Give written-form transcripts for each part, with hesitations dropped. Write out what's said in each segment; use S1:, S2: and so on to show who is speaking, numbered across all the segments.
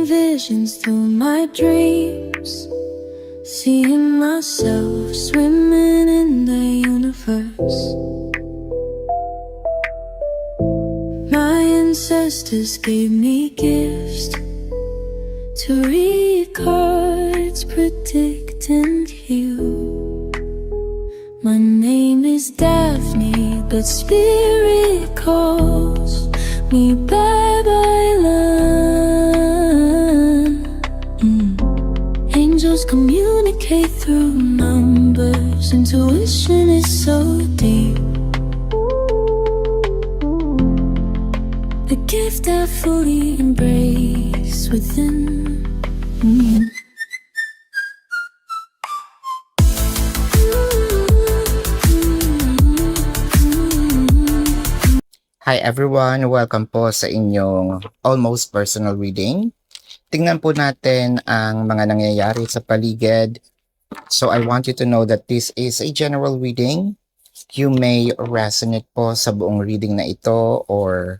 S1: visions through my dreams, seeing myself swimming in the universe. My ancestors gave me gifts to read cards, predict and heal. My name is Daphne, but spirit calls me Babylon. Angels communicate through numbers. Intuition is so deep. The gift I fully embrace within.
S2: Hi everyone! Welcome po sa inyong almost personal reading. Tingnan po natin ang mga nangyayari sa paligid. So I want you to know that this is a general reading. You may resonate po sa buong reading na ito or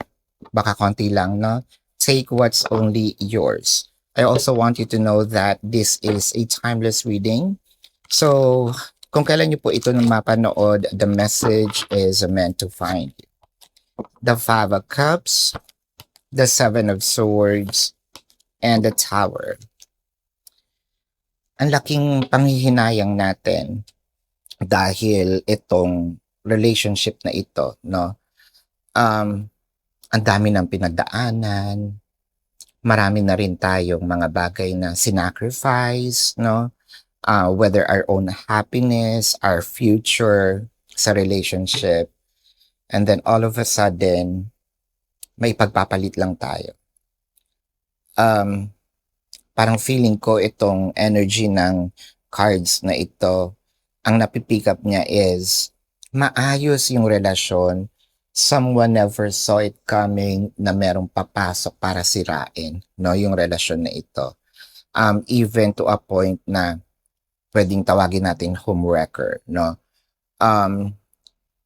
S2: baka konti lang, no? Take what's only yours. I also want you to know that this is a timeless reading. So kung kailan niyo po ito mapanood, the message is meant to find you. The Five of Cups, the Seven of Swords, and the Tower. Ang laking panghihinayang natin dahil itong relationship na ito, no? Ang dami ng pinagdaanan, marami na rin tayong mga bagay na sinacrifice, no? Whether our own happiness, our future sa relationship, and then all of a sudden, may pagpapalit lang tayo. Parang feeling ko itong energy ng cards na ito, ang napipick up niya is, maayos yung relasyon, someone never saw it coming na merong papasok para sirain, no, yung relasyon na ito. Even to a point na pwedeng tawagin natin homewrecker, no.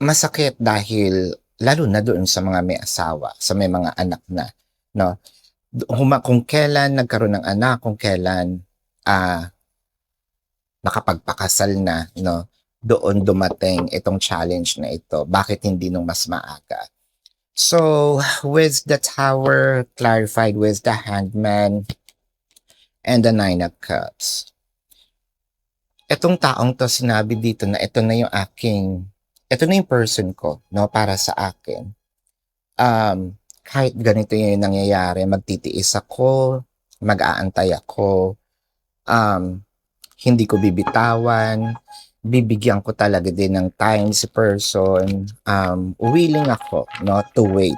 S2: Masakit dahil lalo na doon sa mga may asawa, sa may mga anak na, no? Kung kailan nagkaroon ng anak, kung kailan nakapagpakasal na, no? Doon dumating itong challenge na ito. Bakit hindi nung mas maaga? So, with the Tower clarified with the Hangman and the Nine of Cups. Itong taong to sinabi dito na ito na yung person ko, no, para sa akin. Kahit ganito yung nangyayari, magtitiis ako, mag-aantay ako, hindi ko bibitawan, bibigyan ko talaga din ng time si person, willing ako, no, to wait.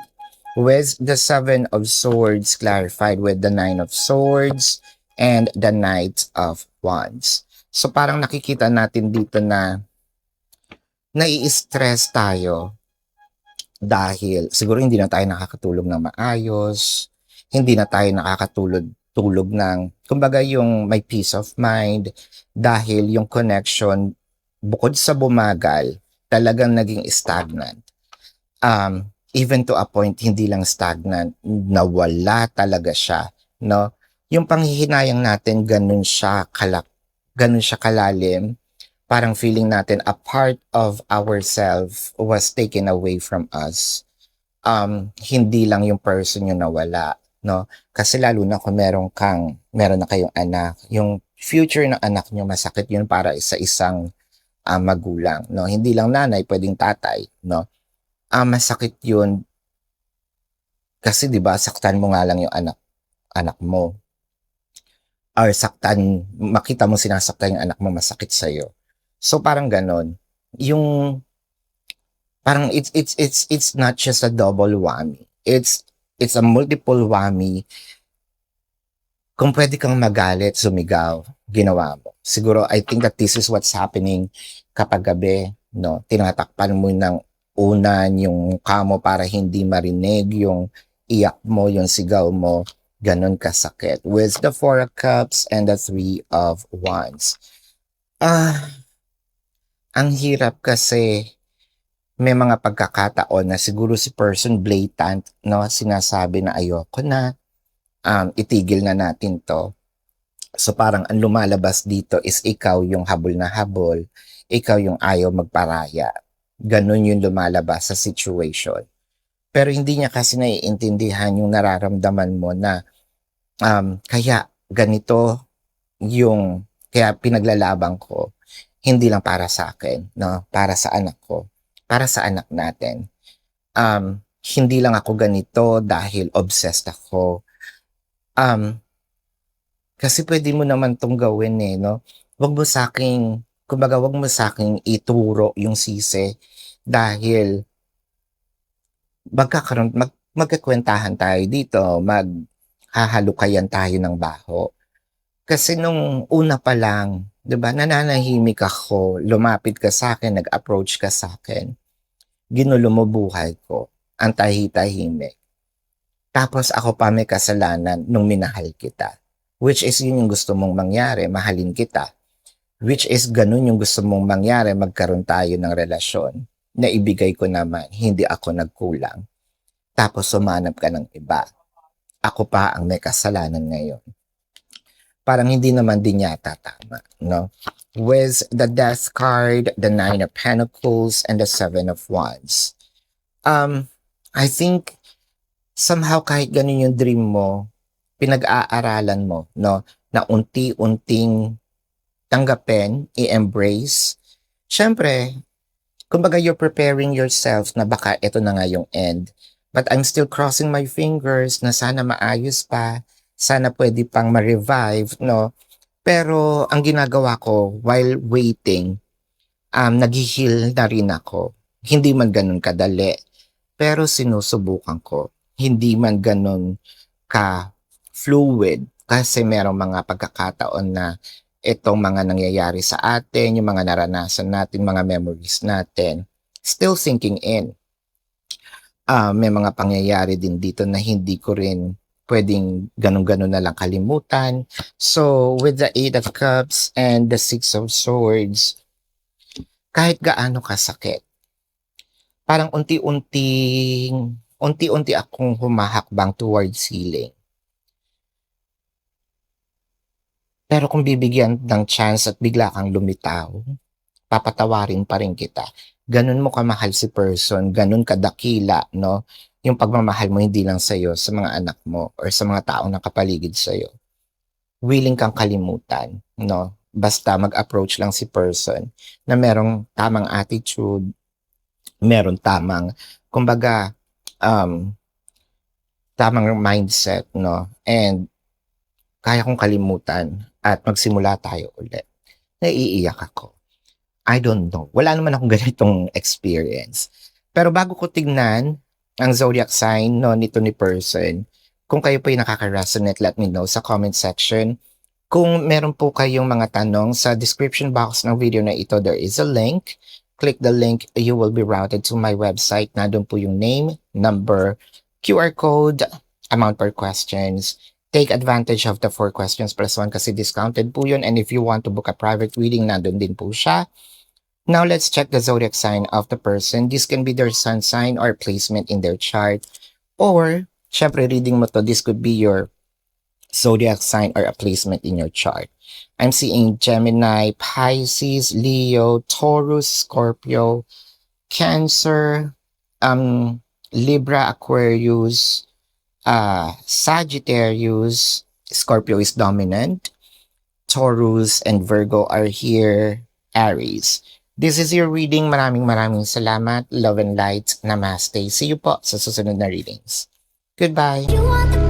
S2: With the Seven of Swords clarified with the Nine of Swords and the Knight of Wands. So parang nakikita natin dito na nai-stress tayo dahil siguro hindi na tayo nakakatulog ng maayos, hindi na tayo nakakatulog ng, kumbaga yung may peace of mind, dahil yung connection, bukod sa bumagal, talagang naging stagnant. Even to a point, hindi lang stagnant, nawala talaga siya, no? Yung panghihinayang natin, ganun siya kalalim, parang feeling natin a part of ourselves was taken away from us. Hindi lang yung person yung nawala, no? Kasi lalo na kung meron na kayong anak, yung future ng anak nyo, masakit yun para sa isang magulang, no? Hindi lang nanay, pwedeng tatay, no? Masakit yun kasi 'di ba, saktan mo nga lang yung anak mo. Or makita mo sinasaktan yung anak mo, masakit sa'yo. So parang ganon. Yung parang it's not just a double whammy. It's a multiple whammy. Kung pwede kang magalit, sumigaw, ginawa mo. Siguro I think that this is what's happening kapag gabi, no? Tinatakpan mo ng unan yung mukha mo para hindi marinig yung iyak mo, yung sigaw mo. Ganon kasakit. With the Four of Cups and the Three of Wands. Ang hirap kasi may mga pagkakataon na siguro si person blatant, no, sinasabi na ayoko na, itigil na natin 'to. So parang ang lumalabas dito is ikaw yung habol na habol, ikaw yung ayaw magparaya. Gano'n yung lumalabas sa situation. Pero hindi niya kasi naiintindihan yung nararamdaman mo na, kaya ganito yung kaya pinaglalaban ko, hindi lang para sa akin 'no, para sa anak ko, para sa anak natin. Hindi lang ako ganito dahil obsessed ako. Um, Kasi puwede mo naman 'tong gawin, eh, 'no? Wag mo sa'king ituro yung sisi dahil magkukuwentahan tayo dito, maghahalukayan tayo ng baho. Kasi nung una pa lang, 'di ba, nananahimik ako, lumapit ka sa'kin, nag-approach ka sa'kin, ginulo mo buhay ko, ang tahi-tahimik. Tapos ako pa may kasalanan nung minahal kita. Which is yun yung gusto mong mangyari, mahalin kita. Which is ganun yung gusto mong mangyari, magkaroon tayo ng relasyon na ibigay ko naman, hindi ako nagkulang. Tapos sumanap ka ng iba. Ako pa ang may kasalanan ngayon. Parang hindi naman din yata tama, no? With the Death card, the Nine of Pentacles, and the Seven of Wands. I think somehow kahit ganun yung dream mo, pinag-aaralan mo, no, na unti-unting tanggapin, i-embrace. Siyempre, kumbaga you're preparing yourself na baka ito na nga yung end. But I'm still crossing my fingers na sana maayos pa, sana pwede pang ma-revive, no? Pero ang ginagawa ko while waiting, nag-heal na rin ako. Hindi man ganun kadali, pero sinusubukan ko. Hindi man ganun ka-fluid kasi merong mga pagkakataon na itong mga nangyayari sa atin, yung mga naranasan natin, mga memories natin, still sinking in. May mga pangyayari din dito na hindi ko rin pwedeng ganun-ganun na lang kalimutan. So, with the Eight of Cups and the Six of Swords, kahit gaano kasakit, parang unti-unti akong humahakbang towards healing. Pero kung bibigyan ng chance at bigla kang lumitaw, papatawarin pa rin kita. Ganun mo kamahal si person, ganun kadakila, no? Yung pagmamahal mo hindi lang sa'yo, sa mga anak mo, or sa mga taong nakapaligid sa'yo. Willing kang kalimutan, no? Basta mag-approach lang si person na merong tamang attitude, meron tamang, kumbaga, tamang mindset, no? And kaya kong kalimutan at magsimula tayo ulit. Naiiyak ako. I don't know. Wala naman akong ganitong experience. Pero bago ko tignan ang zodiac sign, no, nito ni person, kung kayo po yung nakaka-resonate, let me know sa comment section. Kung meron po kayong mga tanong, sa description box ng video na ito, there is a link. Click the link, you will be routed to my website. Nandun po yung name, number, QR code, amount per questions. Take advantage of the 4 questions plus 1 kasi discounted po yun. And if you want to book a private reading, nandun din po siya. Now, let's check the zodiac sign of the person. This can be their sun sign or placement in their chart. Or, syempre, reading mo to, this could be your zodiac sign or a placement in your chart. I'm seeing Gemini, Pisces, Leo, Taurus, Scorpio, Cancer, Libra, Aquarius, Sagittarius, Scorpio is dominant, Taurus and Virgo are here, Aries. This is your reading. Maraming salamat. Love and light. Namaste. See you po sa susunod na readings. Goodbye.
S1: You want the